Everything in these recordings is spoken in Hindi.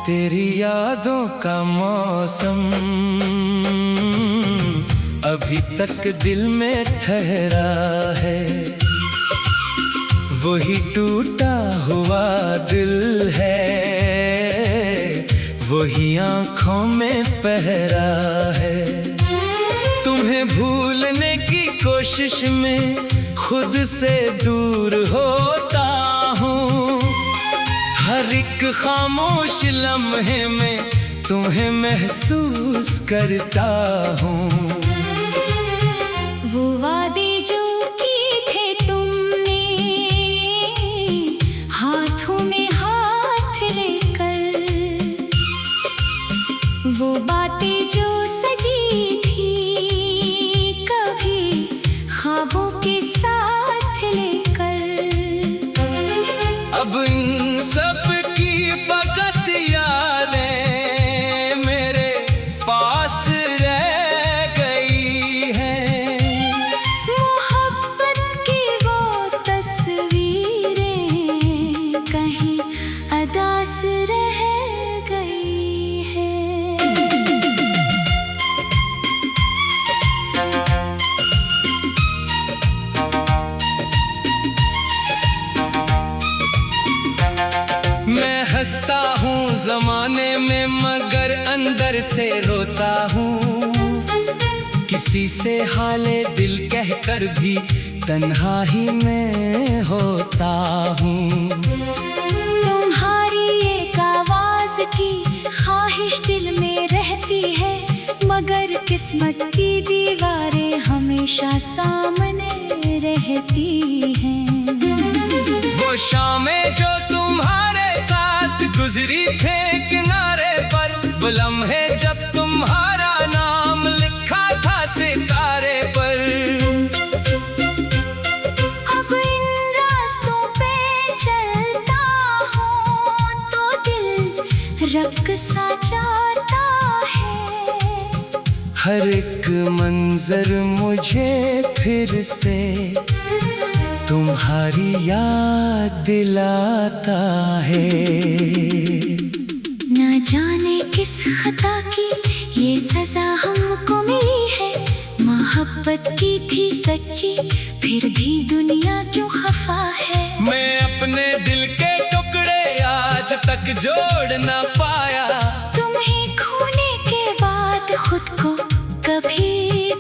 तेरी यादों का मौसम अभी तक दिल में ठहरा है। वही टूटा हुआ दिल है, वही आँखों में पहरा है। तुम्हें भूलने की कोशिश में खुद से दूर होता हूँ। हर एक खामोश लम्हे में तुम्हें महसूस करता हूँ। वो वादे जो किए थे तुमने हाथों में हाथ लेकर, वो बातें जो सजी थी कभी ख्वाबों के साथ लेकर, अब इन सब की फकत यादें मेरे पास रह गई हैं। मोहब्बत की वो तस्वीरें कहीं अदास रह गई हैं। मैं हंसता हूँ ज़माने में मगर अंदर से रोता हूँ। किसी से हाले दिल कहकर भी तन्हाई में होता हूँ। तुम्हारी एक आवाज की ख्वाहिश दिल में रहती है, मगर किस्मत की दीवारें हमेशा सामने रहती हैं। वो शामें जो तुम्हारे साथ गुजरी थे किनारे पर, वो लम्हे जब तुम्हारा नाम लिखा था सितारे पर। अब इन रास्तों पे चलता हूँ तो दिल रक़्सा जाता है। हर एक मंजर मुझे फिर से तुम्हारी याद दिलाता है। न जाने किस खता की ये सजा हमको मिली है। मोहब्बत की थी सच्ची फिर भी दुनिया क्यों खफा है। मैं अपने दिल के टुकड़े आज तक जोड़ ना पाया। तुम्हें खोने के बाद खुद को कभी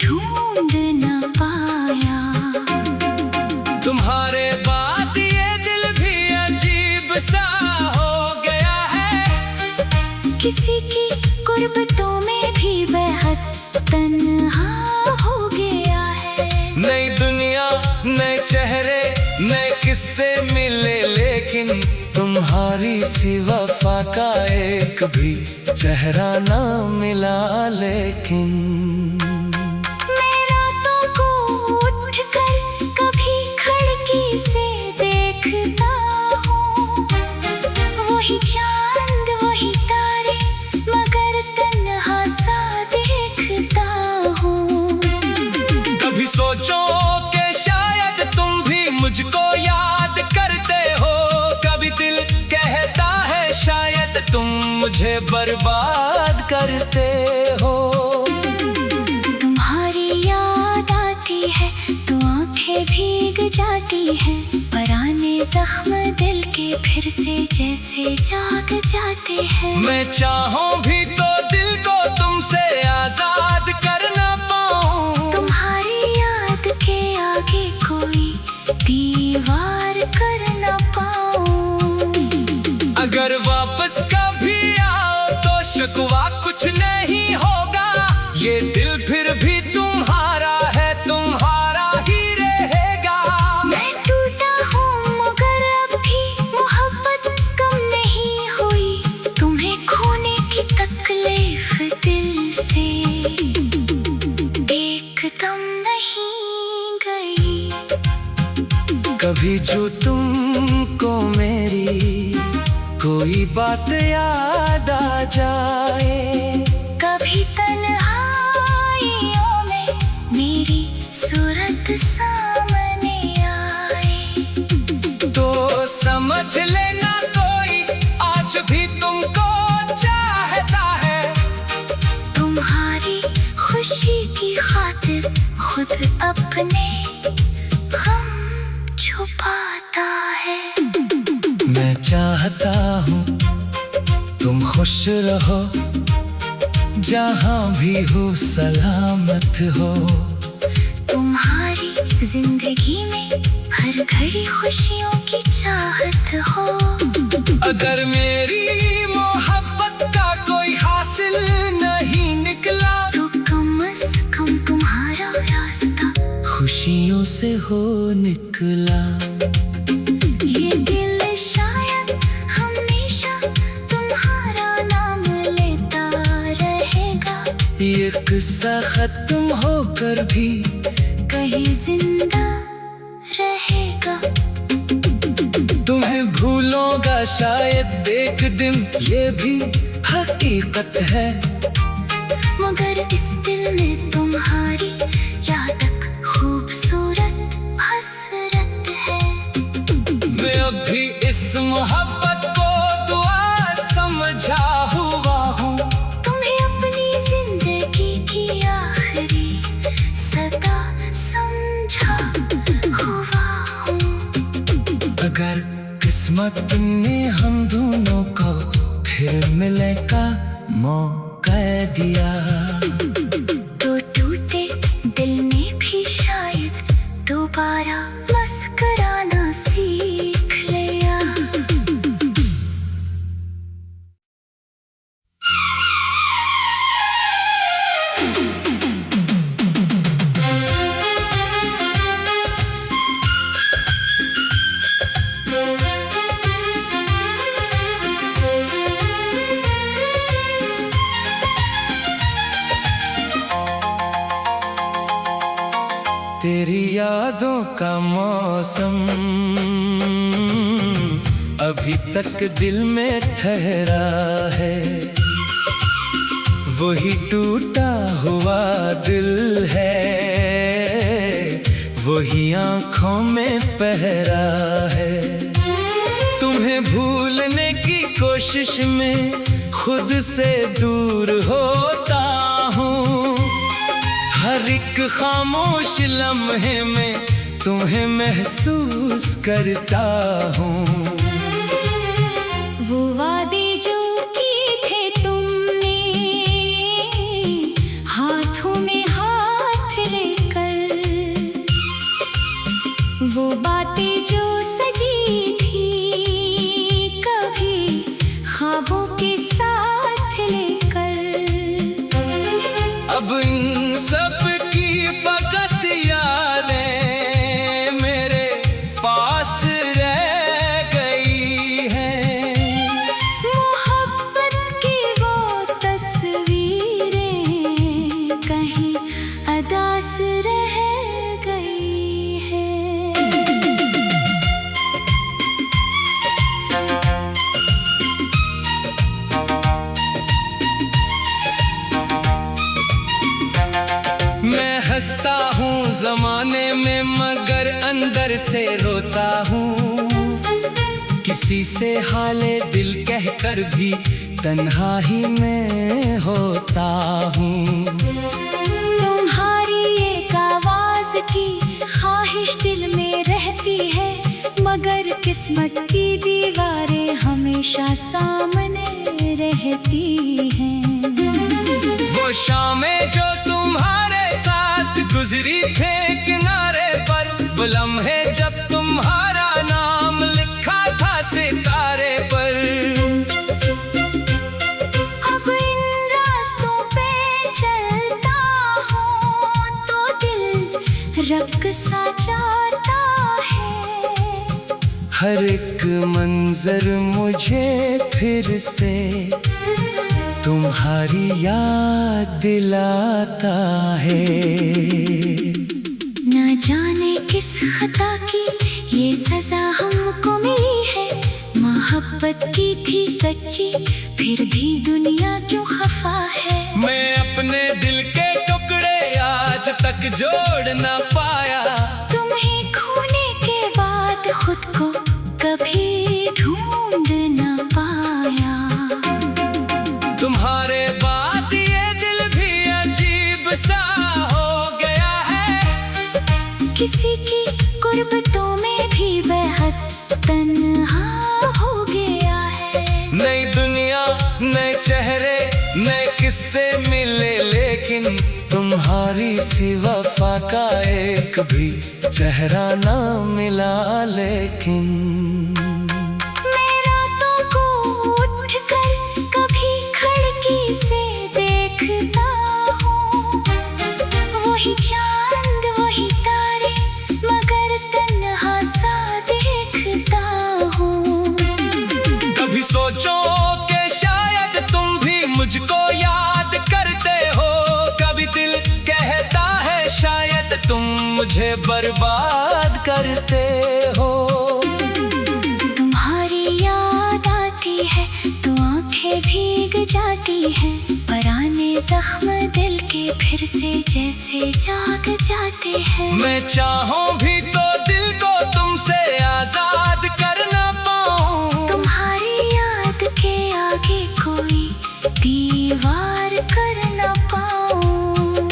ढूंढ ना पाया। तुम्हारे बाद ये दिल भी अजीब सा हो गया है। किसी की कुर्बतों में भी बेहद तन्हा हो गया है। नई दुनिया नए चेहरे नए किस्से मिले, लेकिन तुम्हारी सी वफा का एक भी चेहरा ना मिला। लेकिन मैं रातों को उठकर कभी खिड़की से देखता हूँ। वही चांद वही तारे मगर तन्हा सा देखता हूँ। कभी सोचो कि शायद तुम भी मुझको याद करते हो। कभी दिल कहता है शायद तुम मुझे बर्बाद करते हो। तुम्हारी याद आती है तो आंखें भीग जाती हैं। पुराने जख्म दिल के फिर से जैसे जाग जाते हैं। मैं चाहूं भी तो दिल को तुमसे आजाद कर ना पाऊं। तुम्हारी याद के आगे कोई दीवार कर ना पाऊं। अगर वापस कभी आओ तो शिकवा कुछ नहीं होगा। ये दिल फिर भी तुम्हारा है, तुम्हारा ही रहेगा। मैं टूटा हूँ मगर अब भी मोहब्बत कम नहीं हुई। तुम्हें खोने की तकलीफ दिल से एकदम नहीं गई। कभी जो तुमको को मेरी कोई बात याद आ जाए, कभी तन्हाइयों में मेरी सूरत सामने आए, तो समझ लेना कोई आज भी तुमको चाहता है। तुम्हारी खुशी की खातिर खुद अपने गम छुपाता है। मैं चाहता हूँ तुम खुश रहो, जहाँ भी हो सलामत हो। तुम्हारी जिंदगी में हर घड़ी खुशियों की चाहत हो। अगर मेरी मोहब्बत का कोई हासिल नहीं निकला, तो कम से कम तुम्हारा रास्ता खुशियों से हो निकला। ये दिल शायद हमेशा तुम्हारा नाम लेता रहेगा, ये किस्सा खत्म होकर भी कहीं जिंदा रहेगा। तुम्हें भूलूंगा शायद एक दिन, ये भी हकीकत है। मगर इस दिल में तुम्हारी याद तक खूबसूरत हसरत है। मैं अब भी इस मोहब्बत को दुआ समझा हुआ हूँ, तुम्हें अपनी जिंदगी की आखिरी सदा समझा हुआ हूँ। अगर किस्मत ने हम दोनों को फिर मिलने का मौका दिया, तो टूटे दिल ने भी शायद दोबारा मुस्कुराना सीख लिया। तेरी यादों का मौसम अभी तक दिल में ठहरा है, वही टूटा हुआ दिल है, वही आँखों में पहरा है। तुम्हें भूलने की कोशिश में खुद से दूर होता हूँ, हर एक खामोश लम्हे में तुम्हें महसूस करता हूँ। वो वादे जो किए थे तुमने हाथों में हाथ लेकर, वो बातें जो सजी थी कभी ख्वाबों के साथ लेकर, अब इन सब की फकत यादें मेरे पास रह गई हैं। मोहब्बत की वो तस्वीरें कहीं अदास रह गई है। मैं हंसता हूँ जमाने में मगर अंदर से रोता हूँ, किसी से हाले दिल कहकर भी तन्हाई में होता हूँ। तुम्हारी एक आवाज की ख्वाहिश दिल में रहती है, मगर किस्मत की दीवारें हमेशा सामने रहती हैं। वो शामें जो तुम्हारे साथ गुजरी थे किनारे पर, वो लम्हे जब तुम्हारा नाम लिखा था सितारे पर। अब इन रास्तों पे चलता हूँ तो दिल रक़्सा जाता है। हर एक मंजर मुझे फिर से तुम्हारी याद दिलाता है। न जाने किस खता की ये सजा हमको मिली है, मोहब्बत की थी सच्ची, फिर भी दुनिया क्यों खफा है। मैं अपने दिल के टुकड़े आज तक जोड़ ना पाया। तुम्हें खोने के बाद खुद को कभी ढूंढ ना पाया। तुम्हारे बाद ये दिल भी अजीब सा हो गया है। किसी की कुर्बतों में भी बेहद तन्हा हो गया है। नई दुनिया, नए चेहरे, नए किस्से मिले, लेकिन तुम्हारी सी वफा का एक भी चेहरा ना मिला। लेकिन मैं रातों को उठकर कभी खिड़की से देखता हूँ, वही चांद वही तारे, मगर तन्हा सा देखता हूँ। कभी सोचो कि शायद तुम भी मुझको याद करते हो। कभी दिल कहता है शायद तुम मुझे बर्बाद करते हो। तुम्हारी याद आती है तो आंखें भीग जाती हैं, पुराने जख्म दिल के फिर से जैसे जाग जाते हैं। मैं चाहूं भी तो दिल को तुमसे आजाद कर ना पाऊं। तुम्हारी याद के आगे कोई दीवार कर ना पाऊं।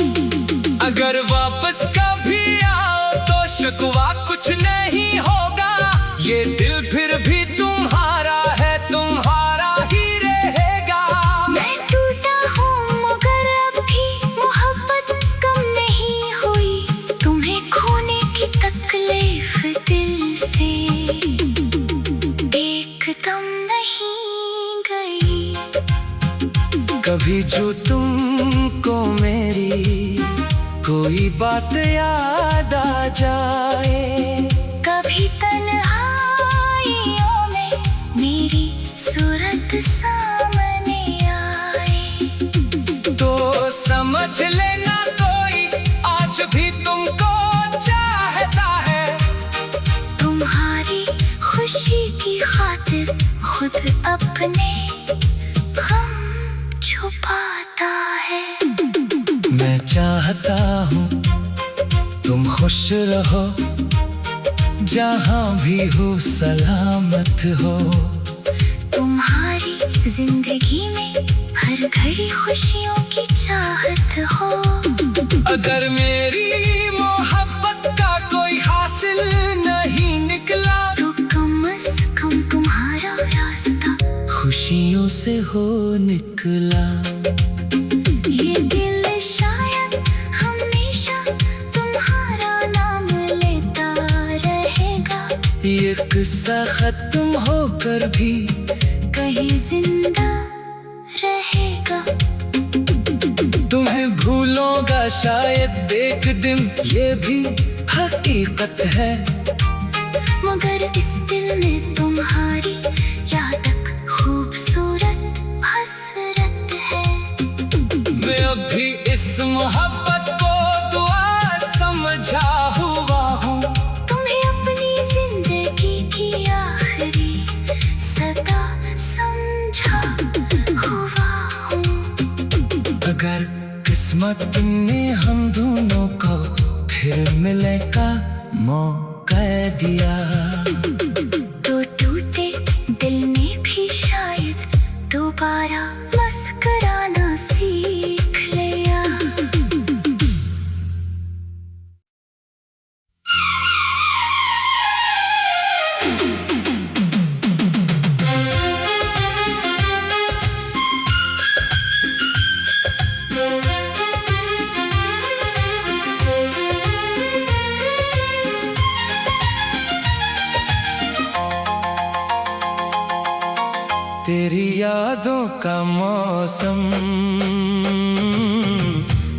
अगर वापस कभी आओ तो शिकवा कुछ नहीं होगा। ये दिल फिर भी तुम्हारा है, तुम्हारा ही रहेगा। मैं टूटा हूँ मगर अब भी मोहब्बत कम नहीं हुई। तुम्हें खोने की तकलीफ दिल से एकदम नहीं गई। कभी जो तुमको मेरी कोई बात याद आ जाए, कभी तन्हाइयों में मेरी सूरत सामने आए, तो समझ लेना कोई आज भी तुमको चाहता है। तुम्हारी खुशी की खातिर खुद अपने गम छुपाता है। मैं चाहता हूँ तुम खुश रहो, जहाँ भी हो सलामत हो। तुम्हारी जिंदगी में हर घड़ी खुशियों की चाहत हो। अगर मेरी मोहब्बत का कोई हासिल नहीं निकला, तो कम से कम तुम्हारा रास्ता खुशियों से हो निकला। ये दिल शायद हमेशा तुम्हारा नाम लेता रहेगा। ये किस्सा खत्म होकर भी कहीं जिंदा रहेगा। तुम्हें भूलूंगा शायद एक दिन, ये भी हकीकत है। मगर इस दिल में तुम्हारी याद खूबसूरत हसरत है। मैं अभी इस मोहब्बत को दुआ समझा हुआ हूँ। तुम्हें अपनी जिंदगी की आखिरी सदा समझा हुआ हूँ। अगर किस्मत ने हम दोनों को फिर मिलने का मौका दिया, तो टूटे दिल ने भी शायद दोबारा मुस्कुराना सीख लिया। तेरी यादों का मौसम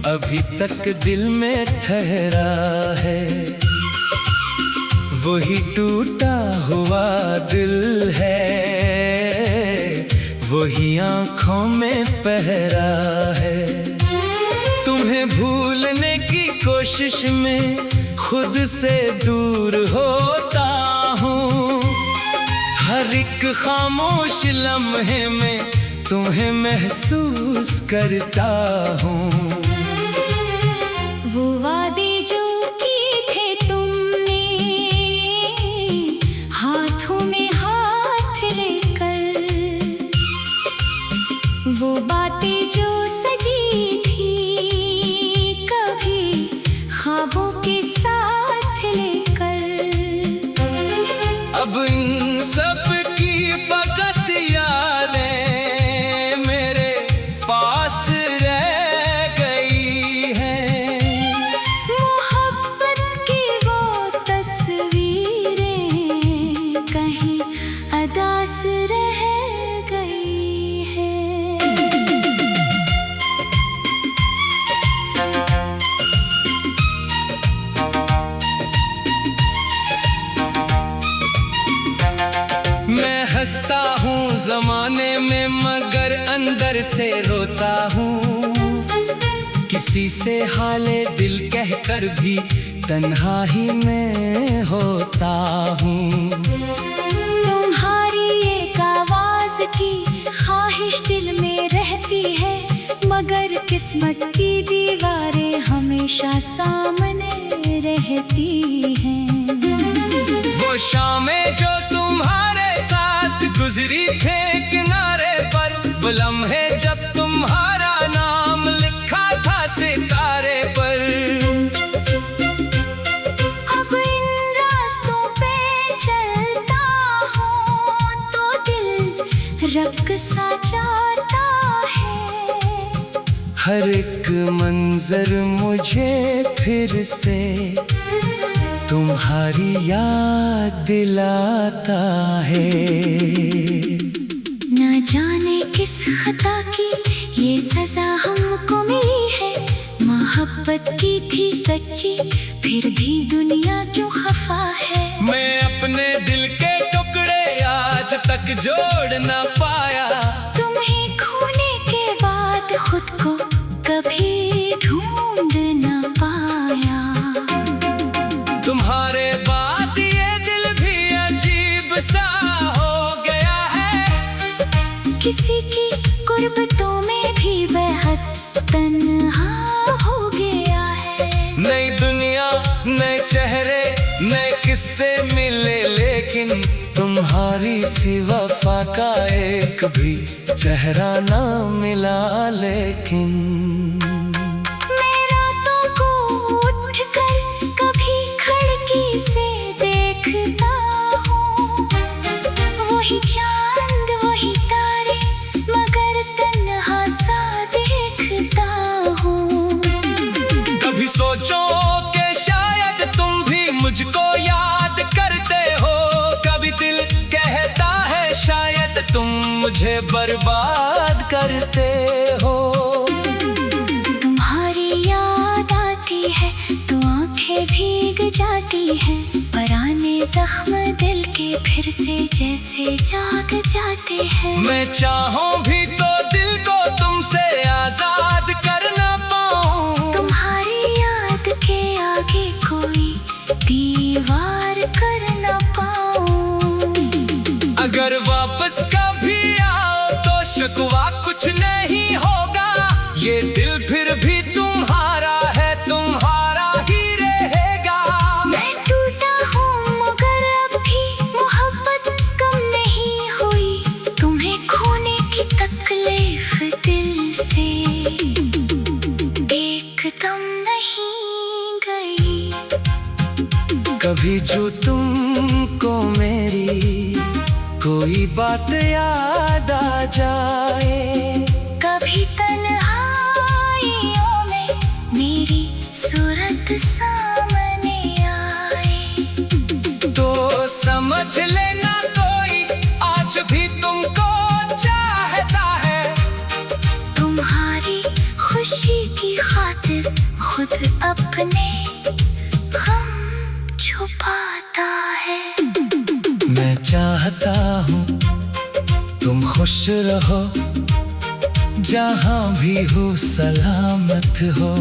अभी तक दिल में ठहरा है। वही टूटा हुआ दिल है, वही आंखों में पहरा है। तुम्हें भूलने की कोशिश में खुद से दूर होता हूँ। हर एक खामोश लम्हे में तुम्हें महसूस करता हूँ। वो वादे जो किए थे तुमने हाथों में हाथ लेकर, वो बातें जो सजी थी कभी ख्वाबों के साथ लेकर, अब इन सब की फकत यादें मेरे पास रह गई हैं। मोहब्बत की वो तस्वीरें कहीं अदास रह गई हैं। मैं हंसता हूँ जमाने में मगर अंदर से रोता हूँ। किसी से हाले दिल कहकर भी तन्हाई में होता हूँ। तुम्हारी एक आवाज की ख्वाहिश दिल में रहती है, मगर किस्मत की दीवारें हमेशा सामने रहती हैं। वो शामें जो तुम्हारे साथ गुजरी थे किनारे पर, वो लम्हे जब तुम्हारा नाम लिखा था सितारे पर। अब इन रास्तों पे चलता हूँ तो दिल रक़्सा जाता है। हर एक मंजर मुझे फिर से तुम्हारी याद दिलाता है। न जाने किस खता की ये सजा हमको मिली है। मोहब्बत की थी सच्ची फिर भी दुनिया क्यों खफा है। मैं अपने दिल के टुकड़े आज तक जोड़ ना पाया। तुम्हें खोने के बाद खुद को कभी ढूंढ न पाया। तुम्हारे बाद ये दिल भी अजीब सा हो गया है। किसी की कुर्बतों में भी बेहद तन्हा हो गया है। नई दुनिया नए चेहरे नए किस्से मिले, लेकिन तुम्हारी सी वफा का एक भी चेहरा ना मिला। लेकिन मैं रातों को उठकर कभी खिड़की से देखता हूँ, वही चांद वही तारे मगर तन्हा सा देखता हूँ। कभी सोचो कि शायद तुम भी मुझको याद करते हो। कभी दिल कहता है शायद तुम मुझे बर्बाद करते हो। तुम्हारी याद आती है तो आंखें भीग जाती हैं। पुराने जख्म दिल के फिर से जैसे जाग जाते हैं। मैं चाहूं भी तो दिल को तुमसे आजाद कर ना पाऊं। तुम्हारी याद के आगे कोई दीवार कर ना पाऊं। अगर वापस कभी आओ तो शिकवा कुछ नहीं होगा। ये दिल फिर भी तुम्हारा है, तुम्हारा ही रहेगा। मैं टूटा हूँ मगर अब भी मोहब्बत कम नहीं हुई। तुम्हें खोने की तकलीफ दिल से एकदम नहीं गई। कभी जो तुमको मेरी कोई बात याद आ जाए, कभी तन्हाइयों में मेरी सूरत सामने आए, तो समझ लेना कोई आज भी तुमको चाहता है। तुम्हारी खुशी की खातिर खुद अपने गम छुपाता है। मैं चाहता हूँ तुम खुश रहो, जहाँ भी हो सलामत हो।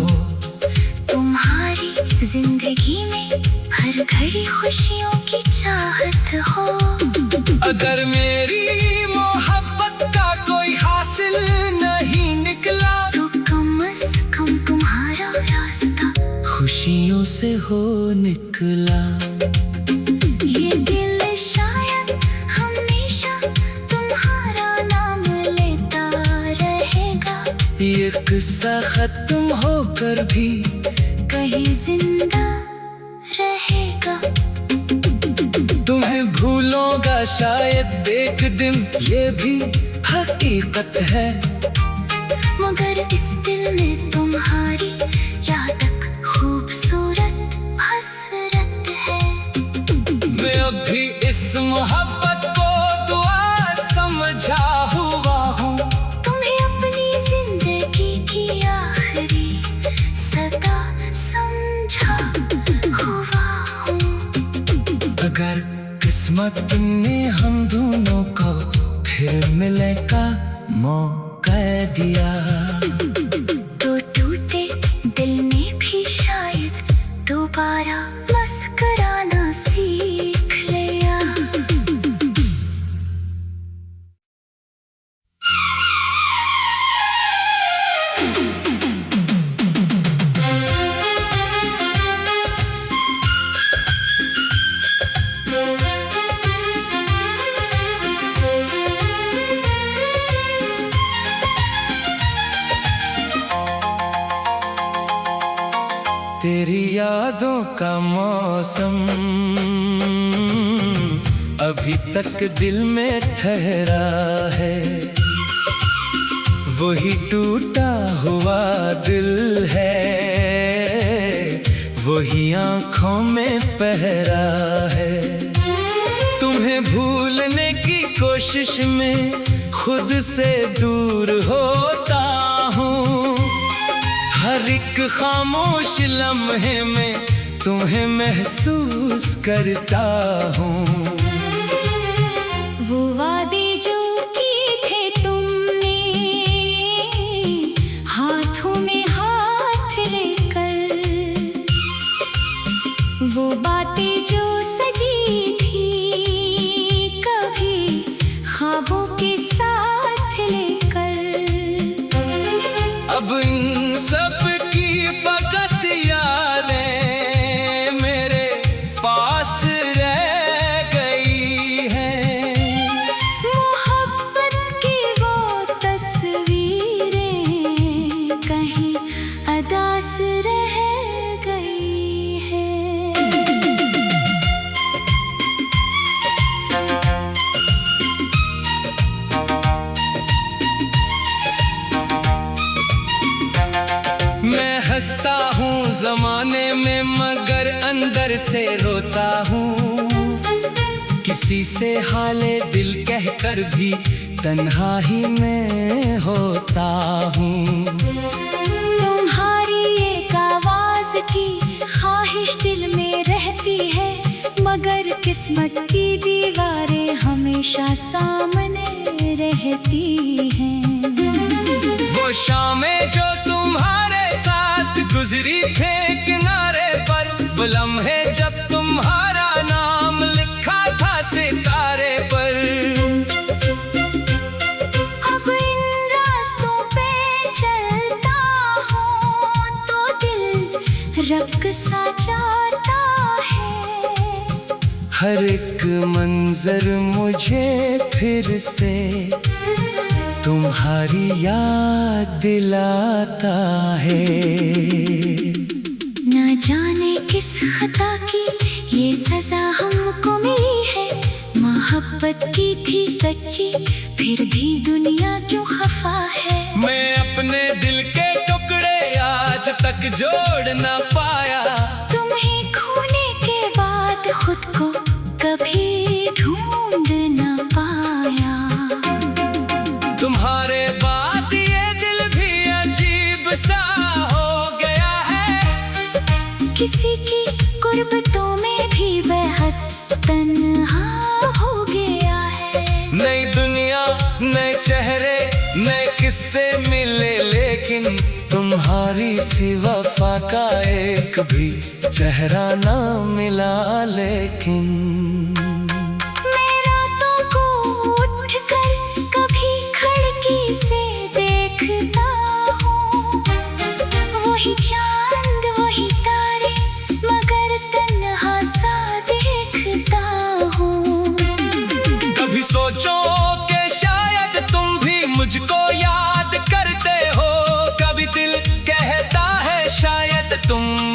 तुम्हारी जिंदगी में हर घड़ी खुशियों की चाहत हो। अगर मेरी निकला। ये दिल शायद हमेशा तुम्हारा नाम लेता रहेगा। ये किस्सा खत्म होकर भी कहीं जिंदा रहेगा। तुम्हें भूलूंगा शायद एक दिन, ये भी हकीकत है। मगर इस दिल में तुम्हारी याद तक खूबसूरत हसरत है। मैं अभी इस मोहब्बत को दुआ समझा हुआ हूँ। तुम्हें अपनी जिंदगी की आखिरी सदा समझा हुआ हूँ। अगर किस्मत ने हम दोनों को फिर मिलने का मौका दिया, तो टूटे दिल ने भी शायद दोबारा मुस्कुराना सीख लिया। तेरी यादों का मौसम अभी तक दिल में ठहरा है। वही टूटा हुआ दिल है, वही आंखों में पहरा है। तुम्हें भूलने की कोशिश में खुद से दूर होता हूँ। हर एक खामोश लम्हे में तुम्हें महसूस करता हूँ। वो वादे जो किए थे तुमने हाथों में हाथ लेकर, वो बातें जो सजी थी कभी ख्वाबों के साथ लेकर, अब इन सब की फकत यादें मेरे पास रह गई हैं। मोहब्बत की वो तस्वीरें कहीं अदास रह गई है। मैं हंसता हूँ जमाने में मगर अंदर से रोता हूँ। किसी से हाले दिल कहकर भी तन्हाई में होता हूँ। तुम्हारी एक आवाज की ख्वाहिश दिल में रहती है, मगर किस्मत की दीवारें हमेशा सामने रहती हैं। वो शामें जो तुम्हारे साथ गुजरी थे किनारे पर, वो लम्हे जब तुम्हारा नाम लिखा था सितारे पर। अब इन रास्तों पे चलता हूँ तो दिल रब सा चाहता है। हर एक मंजर मुझे फिर से तुम्हारी याद दिलाता है। न जाने किस खता की ये सजा हमको मिली है। मोहब्बत की थी सच्ची, फिर भी दुनिया क्यों खफा है। मैं अपने दिल के टुकड़े आज तक जोड़ ना पाया। तुम्हें खोने के बाद खुद को कभी ढूंढ न पाया। तुम्हारे बाद ये दिल भी अजीब सा हो गया है। किसी की कुर्बतों में भी बेहद तन्हा हो गया है। नई दुनिया नए चेहरे नए किस्से मिले, लेकिन तुम्हारी सी वफा का एक भी चेहरा ना मिला। लेकिन मैं रातों को उठकर कभी खिड़की से देखता हूँ, वही चांद वही तारे, मगर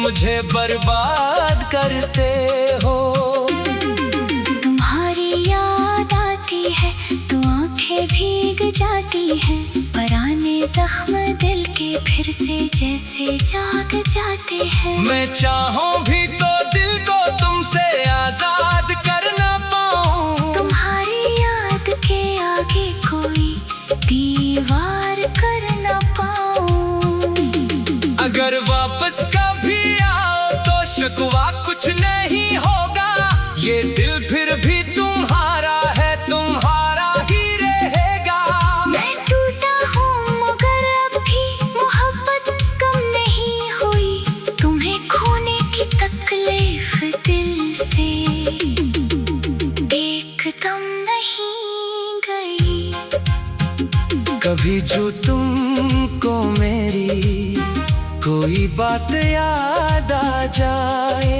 मुझे बर्बाद करते हो। तुम्हारी याद आती है तो आंखें भीग जाती हैं, पुराने जख्म दिल के फिर से जैसे जाग जाते हैं। मैं चाहूं भी तो दिल को तुमसे आजाद कर ना पाऊं, तुम्हारी याद के आगे कोई दीवार कर ना पाऊं। अगर वापस कभी आओ तो शिकवा कुछ नहीं होगा, ये दिल फिर भी तुम्हारा है, तुम्हारा ही रहेगा। मैं टूटा हूँ मगर अब भी मोहब्बत कम नहीं हुई, तुम्हें खोने की तकलीफ दिल से एकदम नहीं गई। कभी जो तुमको मेरी कोई बात याद आ जाए,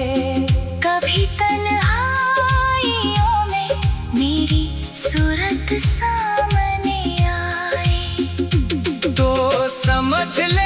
कभी तन्हाइयों में मेरी सूरत सामने आए, तो समझ ले